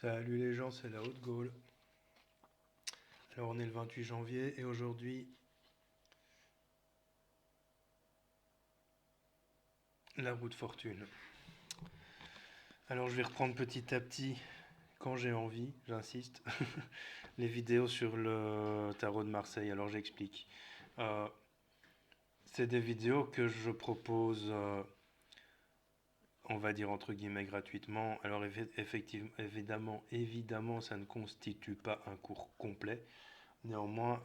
Salut les gens, c'est la Haute-Gaule. Alors on est le 28 janvier et aujourd'hui, la roue de fortune. Alors je vais reprendre petit à petit, quand j'ai envie, j'insiste, les vidéos sur le tarot de Marseille. Alors j'explique. Euh, c'est des vidéos que je propose, on va dire entre guillemets gratuitement. Alors effectivement, évidemment, ça ne constitue pas un cours complet. Néanmoins,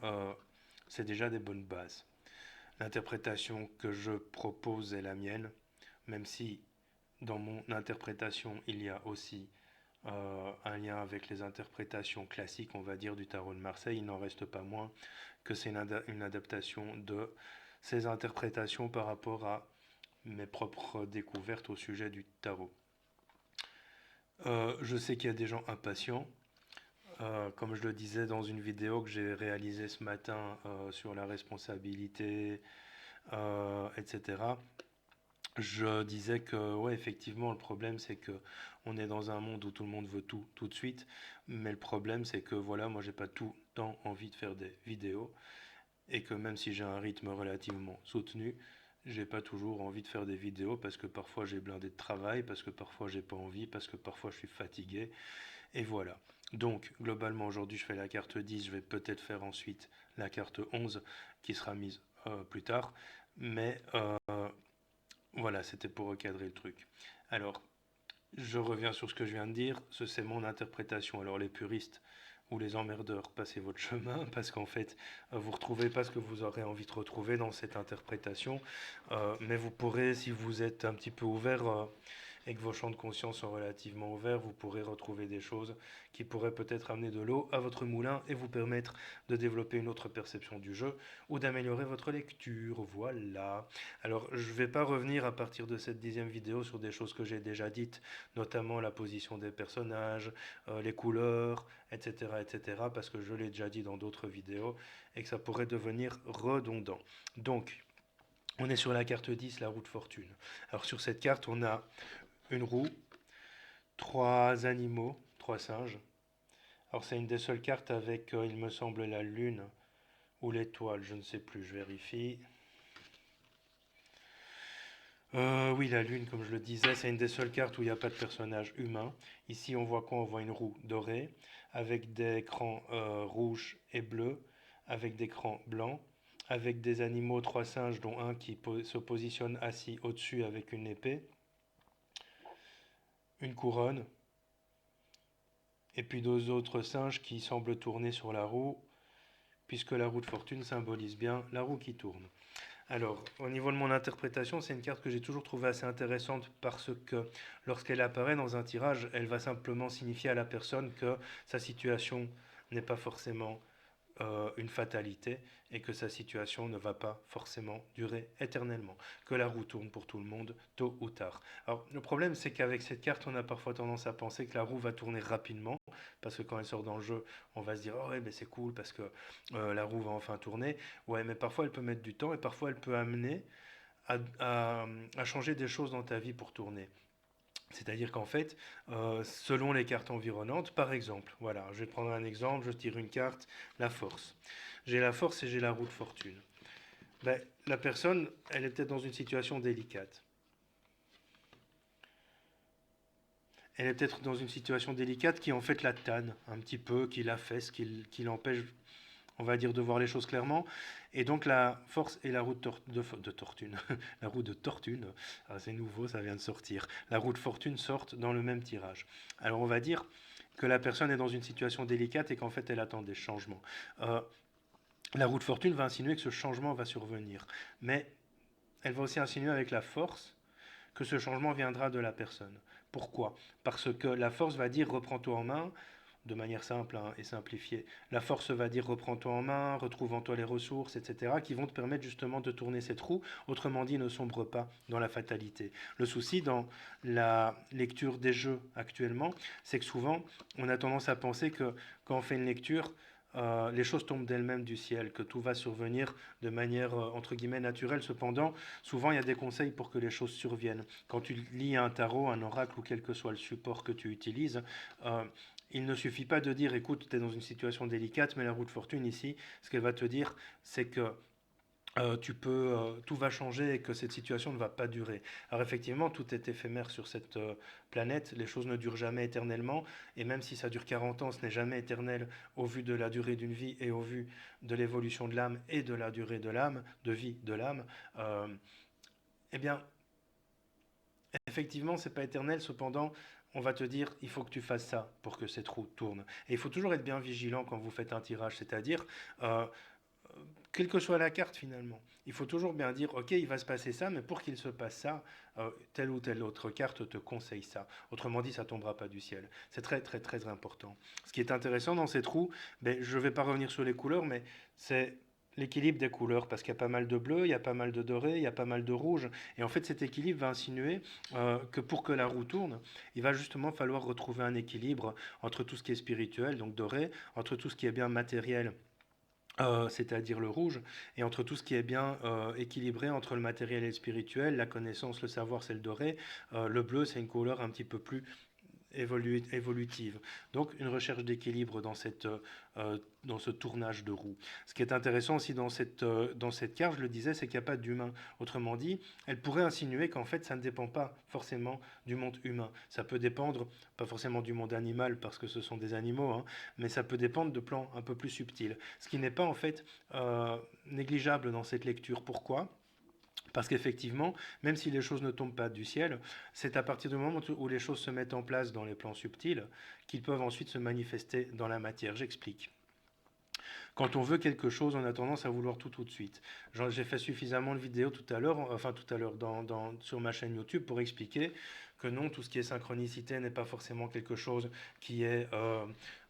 c'est déjà des bonnes bases. L'interprétation que je propose est la mienne, même si dans mon interprétation il y a aussi un lien avec les interprétations classiques, on va dire, du tarot de Marseille. Il n'en reste pas moins que c'est une adaptation de ces interprétations par rapport à mes propres découvertes au sujet du tarot. Je sais qu'il y a des gens impatients. Comme je le disais dans une vidéo que j'ai réalisée ce matin sur la responsabilité, etc. Je disais que, ouais, effectivement, le problème, c'est que on est dans un monde où tout le monde veut tout de suite. Mais le problème, c'est que, voilà, moi, j'ai pas tout le temps envie de faire des vidéos. Et que même si j'ai un rythme relativement soutenu, j'ai pas toujours envie de faire des vidéos parce que parfois j'ai blindé de travail, parce que parfois j'ai pas envie, parce que parfois je suis fatigué. Et voilà. Donc, globalement, aujourd'hui, je fais la carte 10. Je vais peut-être faire ensuite la carte 11 qui sera mise plus tard. Mais voilà, c'était pour recadrer le truc. Alors, je reviens sur ce que je viens de dire. C'est mon interprétation. Alors, les puristes ou les emmerdeurs, passez votre chemin parce qu'en fait, vous ne retrouvez pas ce que vous aurez envie de retrouver dans cette interprétation. Mais vous pourrez, si vous êtes un petit peu ouvert et que vos champs de conscience sont relativement ouverts, vous pourrez retrouver des choses qui pourraient peut-être amener de l'eau à votre moulin et vous permettre de développer une autre perception du jeu ou d'améliorer votre lecture. Voilà. Alors, je ne vais pas revenir à partir de cette 10e vidéo sur des choses que j'ai déjà dites, notamment la position des personnages, les couleurs, etc., etc., parce que je l'ai déjà dit dans d'autres vidéos et que ça pourrait devenir redondant. Donc, on est sur la carte 10, la roue de fortune. Alors sur cette carte, on a une roue, trois animaux, trois singes. Alors c'est une des seules cartes avec, il me semble, la lune ou l'étoile, je ne sais plus, je vérifie. Oui, la lune, comme je le disais, c'est une des seules cartes où il n'y a pas de personnage humain. Ici, on voit quoi? On voit une roue dorée, avec des crans rouges et bleus, avec des crans blancs, avec des animaux, trois singes, dont un qui se positionne assis au-dessus avec une épée, une couronne, et puis deux autres singes qui semblent tourner sur la roue, puisque la roue de fortune symbolise bien la roue qui tourne. Alors, au niveau de mon interprétation, c'est une carte que j'ai toujours trouvée assez intéressante parce que lorsqu'elle apparaît dans un tirage, elle va simplement signifier à la personne que sa situation n'est pas forcément une fatalité et que sa situation ne va pas forcément durer éternellement, que la roue tourne pour tout le monde tôt ou tard. Alors le problème c'est qu'avec cette carte on a parfois tendance à penser que la roue va tourner rapidement parce que quand elle sort dans le jeu on va se dire oh ouais mais c'est cool parce que la roue va enfin tourner, ouais mais parfois elle peut mettre du temps et parfois elle peut amener à changer des choses dans ta vie pour tourner. C'est-à-dire qu'en fait, selon les cartes environnantes, par exemple, voilà, je vais prendre un exemple, je tire une carte, la force. J'ai la force et j'ai la roue de fortune. Ben, la personne, elle est peut-être dans une situation délicate. Elle est peut-être dans une situation délicate qui en fait la tanne un petit peu, qui l'affaisse, qui l'empêche, on va dire, de voir les choses clairement. Et donc la force et la roue de tortune, la roue de tortune, ah, c'est nouveau, ça vient de sortir. La roue de fortune sortent dans le même tirage. Alors on va dire que la personne est dans une situation délicate et qu'en fait elle attend des changements. La roue de fortune va insinuer que ce changement va survenir, mais elle va aussi insinuer avec la force que ce changement viendra de la personne. Pourquoi? Parce que la force va dire reprends-toi en main, de manière simple hein, et simplifiée. La force va dire reprends-toi en main, retrouve en toi les ressources, etc., qui vont te permettre justement de tourner cette roue. Autrement dit, ne sombre pas dans la fatalité. Le souci dans la lecture des jeux actuellement, c'est que souvent, on a tendance à penser que quand on fait une lecture, les choses tombent d'elles-mêmes du ciel, que tout va survenir de manière entre guillemets naturelle. Cependant, souvent il y a des conseils pour que les choses surviennent. Quand tu lis un tarot, un oracle ou quel que soit le support que tu utilises, euh, il ne suffit pas de dire écoute, tu es dans une situation délicate, mais la roue de fortune ici, ce qu'elle va te dire, c'est que tout va changer et que cette situation ne va pas durer. Alors effectivement, tout est éphémère sur cette planète, les choses ne durent jamais éternellement, et même si ça dure 40 ans, ce n'est jamais éternel au vu de la durée d'une vie et au vu de l'évolution de l'âme et de la durée de l'âme, de vie de l'âme. Euh, eh bien, effectivement, c'est pas éternel, cependant, on va te dire, il faut que tu fasses ça pour que cette roue tourne. Et il faut toujours être bien vigilant quand vous faites un tirage, c'est-à-dire, euh, quelle que soit la carte finalement. Il faut toujours bien dire, ok, il va se passer ça, mais pour qu'il se passe ça, telle ou telle autre carte te conseille ça. Autrement dit, ça tombera pas du ciel. C'est très très très important. Ce qui est intéressant dans cette roue, ben, je ne vais pas revenir sur les couleurs, mais c'est l'équilibre des couleurs, parce qu'il y a pas mal de bleu, il y a pas mal de doré, il y a pas mal de rouge. Et en fait, cet équilibre va insinuer que pour que la roue tourne, il va justement falloir retrouver un équilibre entre tout ce qui est spirituel, donc doré, entre tout ce qui est bien matériel, c'est-à-dire le rouge, et entre tout ce qui est bien équilibré entre le matériel et le spirituel, la connaissance, le savoir, c'est le doré, le bleu, c'est une couleur un petit peu plus évolutive. Donc une recherche d'équilibre dans ce tournage de roue. Ce qui est intéressant aussi dans cette carte, je le disais, c'est qu'il n'y a pas d'humain. Autrement dit, elle pourrait insinuer qu'en fait, ça ne dépend pas forcément du monde humain. Ça peut dépendre, pas forcément du monde animal, parce que ce sont des animaux, hein, mais ça peut dépendre de plans un peu plus subtils. Ce qui n'est pas en fait négligeable dans cette lecture. Pourquoi ? Parce qu'effectivement, même si les choses ne tombent pas du ciel, c'est à partir du moment où les choses se mettent en place dans les plans subtils qu'ils peuvent ensuite se manifester dans la matière. J'explique. Quand on veut quelque chose, on a tendance à vouloir tout de suite. J'ai fait suffisamment de vidéos tout à l'heure, enfin tout à l'heure sur ma chaîne YouTube pour expliquer que non, tout ce qui est synchronicité n'est pas forcément quelque chose qui est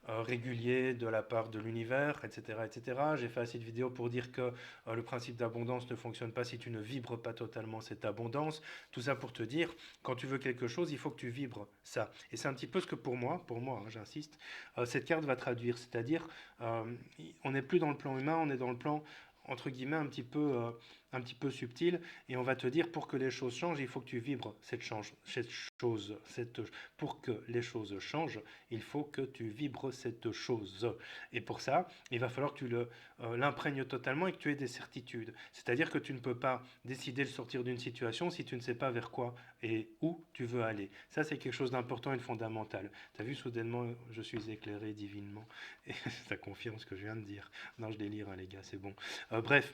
régulier de la part de l'univers, etc., etc. J'ai fait assez de vidéos pour dire que le principe d'abondance ne fonctionne pas si tu ne vibres pas totalement cette abondance. Tout ça pour te dire, quand tu veux quelque chose, il faut que tu vibres ça. Et c'est un petit peu ce que pour moi, hein, j'insiste, cette carte va traduire. C'est-à-dire, euh, on n'est plus dans le plan humain, on est dans le plan entre guillemets un petit peu subtil, et on va te dire pour que les choses changent, il faut que tu vibres pour que les choses changent, il faut que tu vibres cette chose. Et pour ça, il va falloir que tu l'imprègnes totalement et que tu aies des certitudes. C'est-à-dire que tu ne peux pas décider de sortir d'une situation si tu ne sais pas vers quoi et où tu veux aller. Ça, c'est quelque chose d'important et de fondamental. Tu as vu, soudainement, je suis éclairé divinement. Et ça confirme ce que je viens de dire. Non, je délire, hein, les gars, c'est bon. Bref,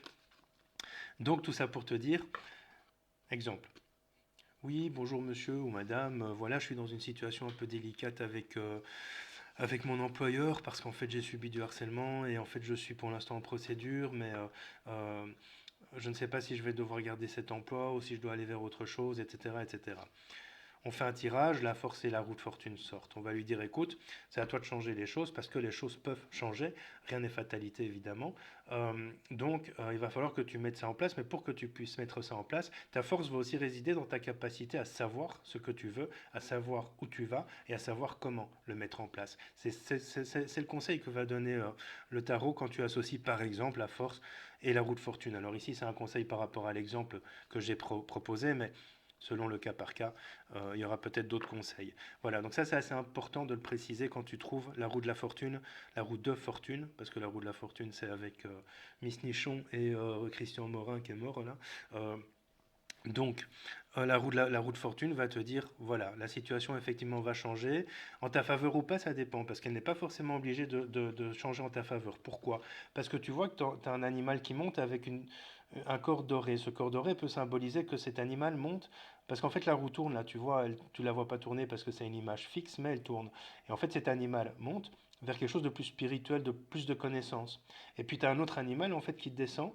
donc tout ça pour te dire, exemple. Oui, bonjour monsieur ou madame, voilà, je suis dans une situation un peu délicate avec mon employeur parce qu'en fait j'ai subi du harcèlement et en fait je suis pour l'instant en procédure, mais euh, je ne sais pas si je vais devoir garder cet emploi ou si je dois aller vers autre chose, etc., etc. On fait un tirage, la force et la roue de fortune sortent. On va lui dire, écoute, c'est à toi de changer les choses parce que les choses peuvent changer. Rien n'est fatalité, évidemment. Il va falloir que tu mettes ça en place. Mais pour que tu puisses mettre ça en place, ta force va aussi résider dans ta capacité à savoir ce que tu veux, à savoir où tu vas et à savoir comment le mettre en place. C'est le conseil que va donner le tarot quand tu associes, par exemple, la force et la roue de fortune. Alors ici, c'est un conseil par rapport à l'exemple que j'ai proposé, mais selon le cas par cas, il y aura peut-être d'autres conseils. Voilà, donc ça c'est assez important de le préciser quand tu trouves la roue de la fortune, la roue de fortune, parce que la roue de la fortune c'est avec Miss Nichon et Christian Morin qui est mort là. Euh, la roue de fortune va te dire, voilà, la situation effectivement va changer. En ta faveur ou pas, ça dépend, parce qu'elle n'est pas forcément obligée de changer en ta faveur. Pourquoi? Parce que tu vois que tu as un animal qui monte avec un corps doré. Ce corps doré peut symboliser que cet animal monte, parce qu'en fait la roue tourne, là, tu vois, tu la vois pas tourner parce que c'est une image fixe, mais elle tourne. Et en fait cet animal monte vers quelque chose de plus spirituel, de plus de connaissance. Et puis tu as un autre animal, en fait, qui descend.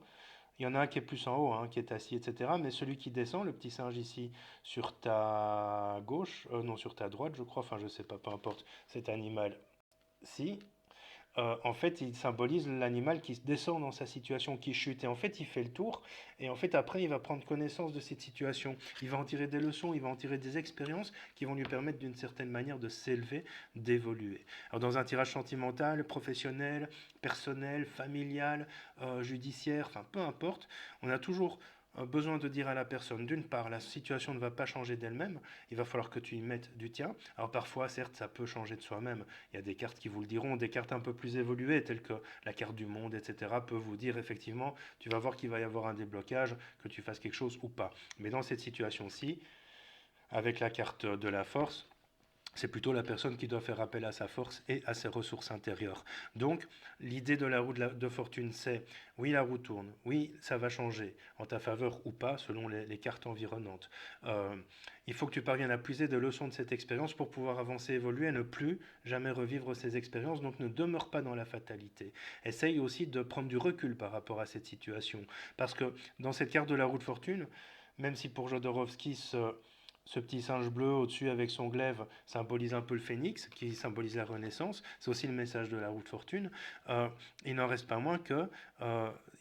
Il y en a un qui est plus en haut, hein, qui est assis, etc. Mais celui qui descend, le petit singe ici, sur ta gauche, non, sur ta droite, je crois, enfin, je sais pas, peu importe, cet animal-ci, en fait, il symbolise l'animal qui descend dans sa situation, qui chute. Et en fait, il fait le tour. Et en fait, après, il va prendre connaissance de cette situation. Il va en tirer des leçons, il va en tirer des expériences qui vont lui permettre d'une certaine manière de s'élever, d'évoluer. Alors, dans un tirage sentimental, professionnel, personnel, familial, judiciaire, enfin, peu importe, on a toujours besoin de dire à la personne, d'une part, la situation ne va pas changer d'elle-même, il va falloir que tu y mettes du tien. Alors parfois, certes, ça peut changer de soi-même. Il y a des cartes qui vous le diront, des cartes un peu plus évoluées, telles que la carte du monde, etc., peuvent vous dire effectivement, tu vas voir qu'il va y avoir un déblocage, que tu fasses quelque chose ou pas. Mais dans cette situation-ci, avec la carte de la force, c'est plutôt la personne qui doit faire appel à sa force et à ses ressources intérieures. Donc, l'idée de la roue de fortune, c'est oui, la roue tourne, oui, ça va changer, en ta faveur ou pas, selon les cartes environnantes. Euh, il faut que tu parviennes à puiser des leçons de cette expérience pour pouvoir avancer, évoluer et ne plus jamais revivre ces expériences. Donc, ne demeure pas dans la fatalité. Essaye aussi de prendre du recul par rapport à cette situation. Parce que dans cette carte de la roue de fortune, même si pour Jodorowsky, ce petit singe bleu au-dessus avec son glaive symbolise un peu le phénix, qui symbolise la renaissance. C'est aussi le message de la roue de fortune. Euh, il n'en reste pas moins que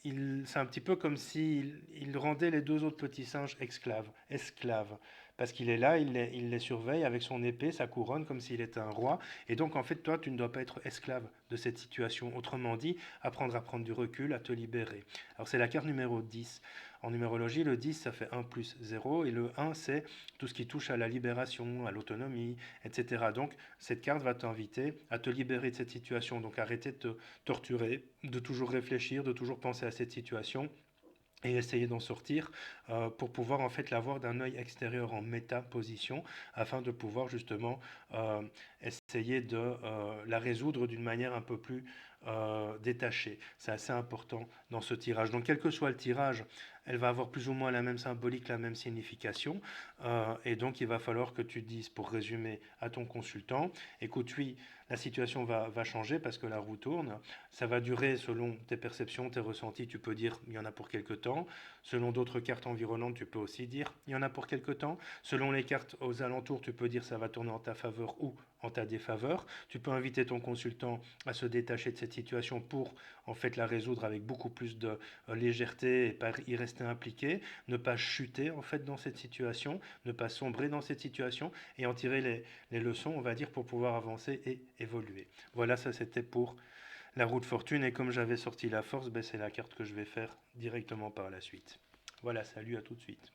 c'est un petit peu comme s'il il rendait les deux autres petits singes esclaves. Parce qu'il est là, il les surveille avec son épée, sa couronne, comme s'il était un roi. Et donc, en fait, toi, tu ne dois pas être esclave de cette situation. Autrement dit, apprendre à prendre du recul, à te libérer. Alors, c'est la carte numéro 10. En numérologie, le 10, ça fait 1 plus 0, et le 1, c'est tout ce qui touche à la libération, à l'autonomie, etc. Donc, cette carte va t'inviter à te libérer de cette situation. Donc, arrêter de te torturer, de toujours réfléchir, de toujours penser à cette situation et essayer d'en sortir pour pouvoir en fait la voir d'un œil extérieur en méta-position afin de pouvoir justement euh, essayer de la résoudre d'une manière un peu plus détachée. C'est assez important dans ce tirage. Donc quel que soit le tirage, elle va avoir plus ou moins la même symbolique, la même signification. Et donc il va falloir que tu dises, pour résumer à ton consultant, écoute, oui, la situation va changer parce que la roue tourne. Ça va durer selon tes perceptions, tes ressentis. Tu peux dire il y en a pour quelque temps. Selon d'autres cartes environnantes, tu peux aussi dire il y en a pour quelque temps. Selon les cartes aux alentours, tu peux dire ça va tourner en ta faveur ou en ta défaveur. Tu peux inviter ton consultant à se détacher de cette situation pour en fait la résoudre avec beaucoup plus de légèreté et pas y rester impliqué, ne pas chuter en fait dans cette situation, ne pas sombrer dans cette situation et en tirer les leçons, on va dire, pour pouvoir avancer et évoluer. Voilà, ça c'était pour la roue de fortune, et comme j'avais sorti la force, ben, c'est la carte que je vais faire directement par la suite. Voilà, salut, à tout de suite.